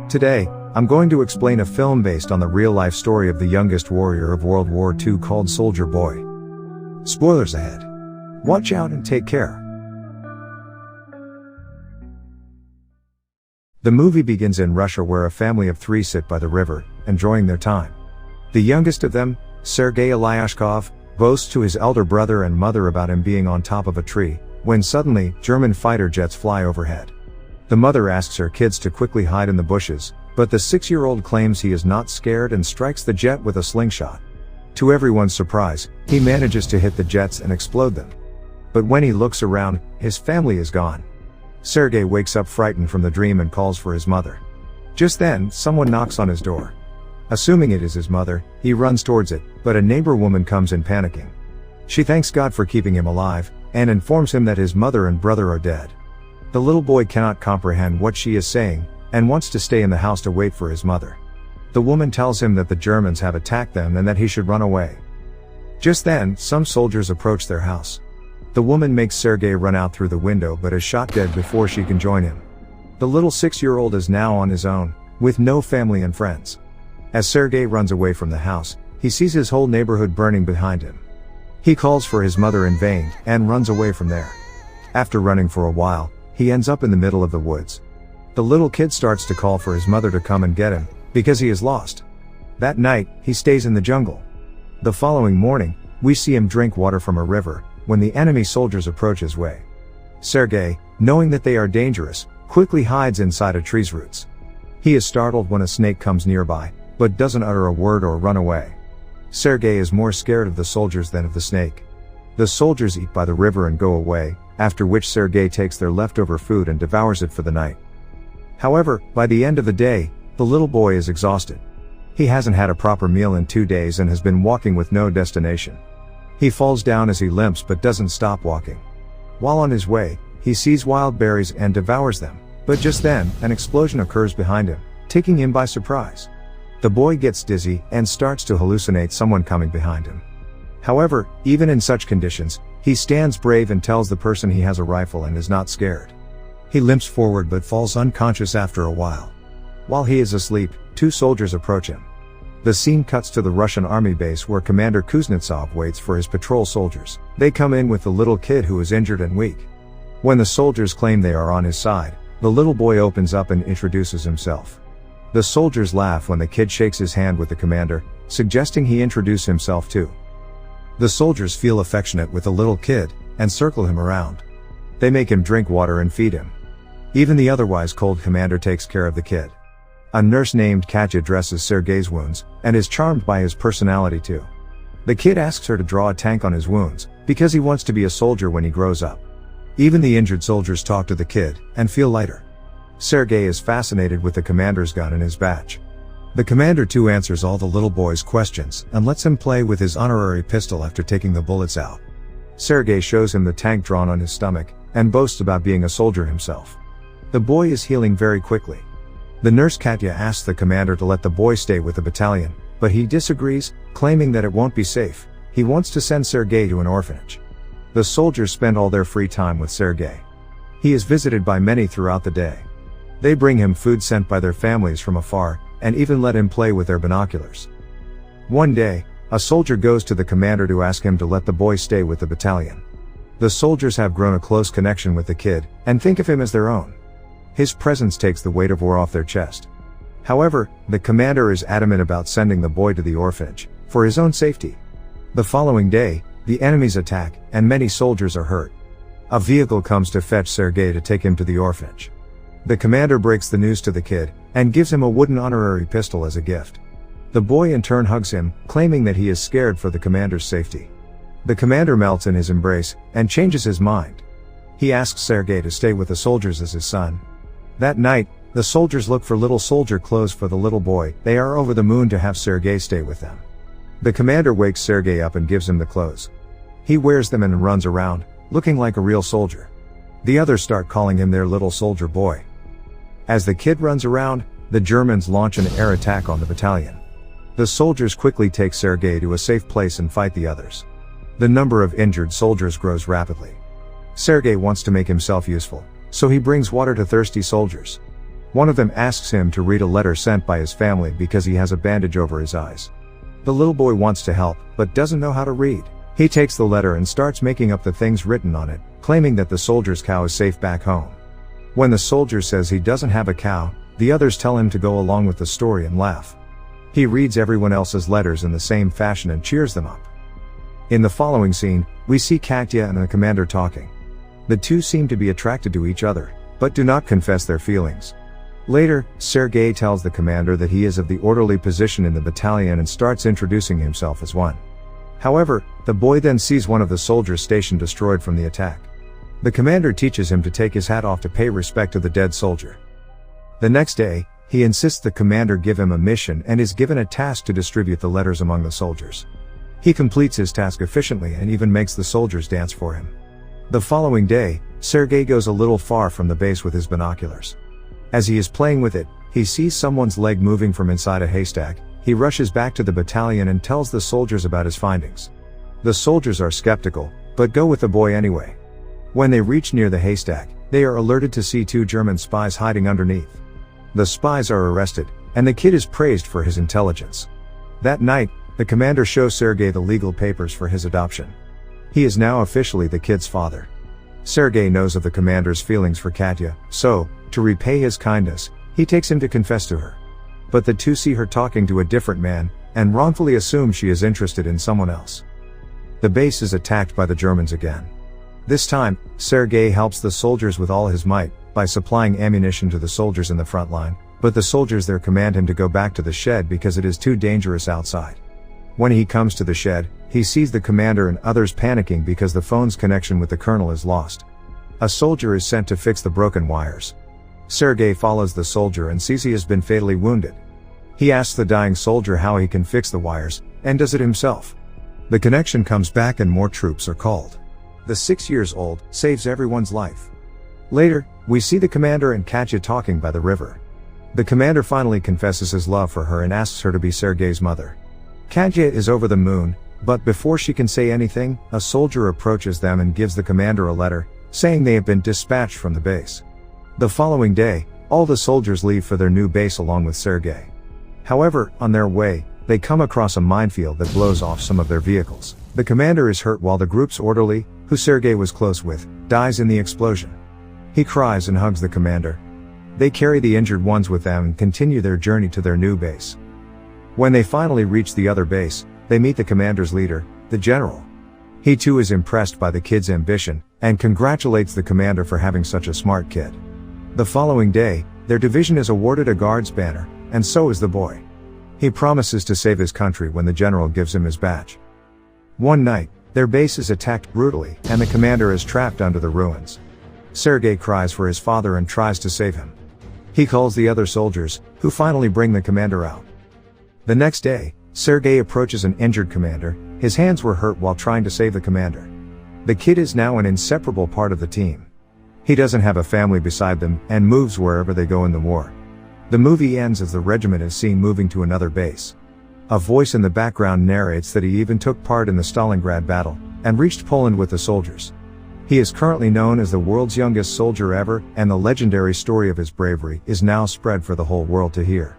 Today, I'm going to explain a film based on the real-life story of the youngest warrior of World War II called Soldier Boy. Spoilers ahead. Watch out and take care. The movie begins in Russia, where a family of 3 sit by the river, enjoying their time. The youngest of them, Sergei Aleshkov, boasts to his elder brother and mother about him being on top of a tree, when suddenly, German fighter jets fly overhead. The mother asks her kids to quickly hide in the bushes, but the 6-year-old claims he is not scared and strikes the jet with a slingshot. To everyone's surprise, he manages to hit the jets and explode them. But when he looks around, his family is gone. Sergei wakes up frightened from the dream and calls for his mother. Just then, someone knocks on his door. Assuming it is his mother, he runs towards it, but a neighbor woman comes in panicking. She thanks God for keeping him alive, and informs him that his mother and brother are dead. The little boy cannot comprehend what she is saying, and wants to stay in the house to wait for his mother. The woman tells him that the Germans have attacked them and that he should run away. Just then, some soldiers approach their house. The woman makes Sergei run out through the window but is shot dead before she can join him. The little 6-year-old is now on his own, with no family and friends. As Sergei runs away from the house, he sees his whole neighborhood burning behind him. He calls for his mother in vain, and runs away from there. After running for a while, he ends up in the middle of the woods. The little kid starts to call for his mother to come and get him, because he is lost. That night, he stays in the jungle. The following morning, we see him drink water from a river, when the enemy soldiers approach his way. Sergei, knowing that they are dangerous, quickly hides inside a tree's roots. He is startled when a snake comes nearby, but doesn't utter a word or run away. Sergei is more scared of the soldiers than of the snake. The soldiers eat by the river and go away, after which Sergei takes their leftover food and devours it for the night. However, by the end of the day, the little boy is exhausted. He hasn't had a proper meal in 2 days and has been walking with no destination. He falls down as he limps but doesn't stop walking. While on his way, he sees wild berries and devours them, but just then, an explosion occurs behind him, taking him by surprise. The boy gets dizzy and starts to hallucinate someone coming behind him. However, even in such conditions, he stands brave and tells the person he has a rifle and is not scared. He limps forward but falls unconscious after a while. While he is asleep, 2 soldiers approach him. The scene cuts to the Russian army base where Commander Kuznetsov waits for his patrol soldiers. They come in with the little kid who is injured and weak. When the soldiers claim they are on his side, the little boy opens up and introduces himself. The soldiers laugh when the kid shakes his hand with the commander, suggesting he introduce himself too. The soldiers feel affectionate with the little kid, and circle him around. They make him drink water and feed him. Even the otherwise cold commander takes care of the kid. A nurse named Katya dresses Sergei's wounds, and is charmed by his personality too. The kid asks her to draw a tank on his wounds, because he wants to be a soldier when he grows up. Even the injured soldiers talk to the kid, and feel lighter. Sergei is fascinated with the commander's gun and his badge. The commander too answers all the little boy's questions, and lets him play with his honorary pistol after taking the bullets out. Sergei shows him the tank drawn on his stomach, and boasts about being a soldier himself. The boy is healing very quickly. The nurse Katya asks the commander to let the boy stay with the battalion, but he disagrees, claiming that it won't be safe. He wants to send Sergei to an orphanage. The soldiers spend all their free time with Sergei. He is visited by many throughout the day. They bring him food sent by their families from afar, and even let him play with their binoculars. One day, a soldier goes to the commander to ask him to let the boy stay with the battalion. The soldiers have grown a close connection with the kid, and think of him as their own. His presence takes the weight of war off their chest. However, the commander is adamant about sending the boy to the orphanage, for his own safety. The following day, the enemies attack, and many soldiers are hurt. A vehicle comes to fetch Sergei to take him to the orphanage. The commander breaks the news to the kid, and gives him a wooden honorary pistol as a gift. The boy in turn hugs him, claiming that he is scared for the commander's safety. The commander melts in his embrace, and changes his mind. He asks Sergei to stay with the soldiers as his son. That night, the soldiers look for little soldier clothes for the little boy. They are over the moon to have Sergei stay with them. The commander wakes Sergei up and gives him the clothes. He wears them and runs around, looking like a real soldier. The others start calling him their little soldier boy. As the kid runs around, the Germans launch an air attack on the battalion. The soldiers quickly take Sergei to a safe place and fight the others. The number of injured soldiers grows rapidly. Sergei wants to make himself useful, so he brings water to thirsty soldiers. One of them asks him to read a letter sent by his family because he has a bandage over his eyes. The little boy wants to help, but doesn't know how to read. He takes the letter and starts making up the things written on it, claiming that the soldier's cow is safe back home. When the soldier says he doesn't have a cow, the others tell him to go along with the story and laugh. He reads everyone else's letters in the same fashion and cheers them up. In the following scene, we see Katya and the commander talking. The two seem to be attracted to each other, but do not confess their feelings. Later, Sergei tells the commander that he is of the orderly position in the battalion and starts introducing himself as one. However, the boy then sees one of the soldiers' station destroyed from the attack. The commander teaches him to take his hat off to pay respect to the dead soldier. The next day, he insists the commander give him a mission and is given a task to distribute the letters among the soldiers. He completes his task efficiently and even makes the soldiers dance for him. The following day, Sergei goes a little far from the base with his binoculars. As he is playing with it, he sees someone's leg moving from inside a haystack. He rushes back to the battalion and tells the soldiers about his findings. The soldiers are skeptical, but go with the boy anyway. When they reach near the haystack, they are alerted to see two German spies hiding underneath. The spies are arrested, and the kid is praised for his intelligence. That night, the commander shows Sergei the legal papers for his adoption. He is now officially the kid's father. Sergei knows of the commander's feelings for Katya, so, to repay his kindness, he takes him to confess to her. But the two see her talking to a different man, and wrongfully assume she is interested in someone else. The base is attacked by the Germans again. This time, Sergei helps the soldiers with all his might, by supplying ammunition to the soldiers in the front line, but the soldiers there command him to go back to the shed because it is too dangerous outside. When he comes to the shed, he sees the commander and others panicking because the phone's connection with the colonel is lost. A soldier is sent to fix the broken wires. Sergei follows the soldier and sees he has been fatally wounded. He asks the dying soldier how he can fix the wires, and does it himself. The connection comes back and more troops are called. The 6-year-old saves everyone's life. Later, we see the commander and Katya talking by the river. The commander finally confesses his love for her and asks her to be Sergei's mother. Katya is over the moon, but before she can say anything, a soldier approaches them and gives the commander a letter, saying they have been dispatched from the base. The following day, all the soldiers leave for their new base along with Sergei. However, on their way, they come across a minefield that blows off some of their vehicles. The commander is hurt while the group's orderly, who Sergei was close with, dies in the explosion. He cries and hugs the commander. They carry the injured ones with them and continue their journey to their new base. When they finally reach the other base, they meet the commander's leader, the general. He too is impressed by the kid's ambition, and congratulates the commander for having such a smart kid. The following day, their division is awarded a guard's banner, and so is the boy. He promises to save his country when the general gives him his badge. One night, their base is attacked brutally, and the commander is trapped under the ruins. Sergei cries for his father and tries to save him. He calls the other soldiers, who finally bring the commander out. The next day, Sergei approaches an injured commander. His hands were hurt while trying to save the commander. The kid is now an inseparable part of the team. He doesn't have a family beside them, and moves wherever they go in the war. The movie ends as the regiment is seen moving to another base. A voice in the background narrates that he even took part in the Stalingrad battle, and reached Poland with the soldiers. He is currently known as the world's youngest soldier ever, and the legendary story of his bravery is now spread for the whole world to hear.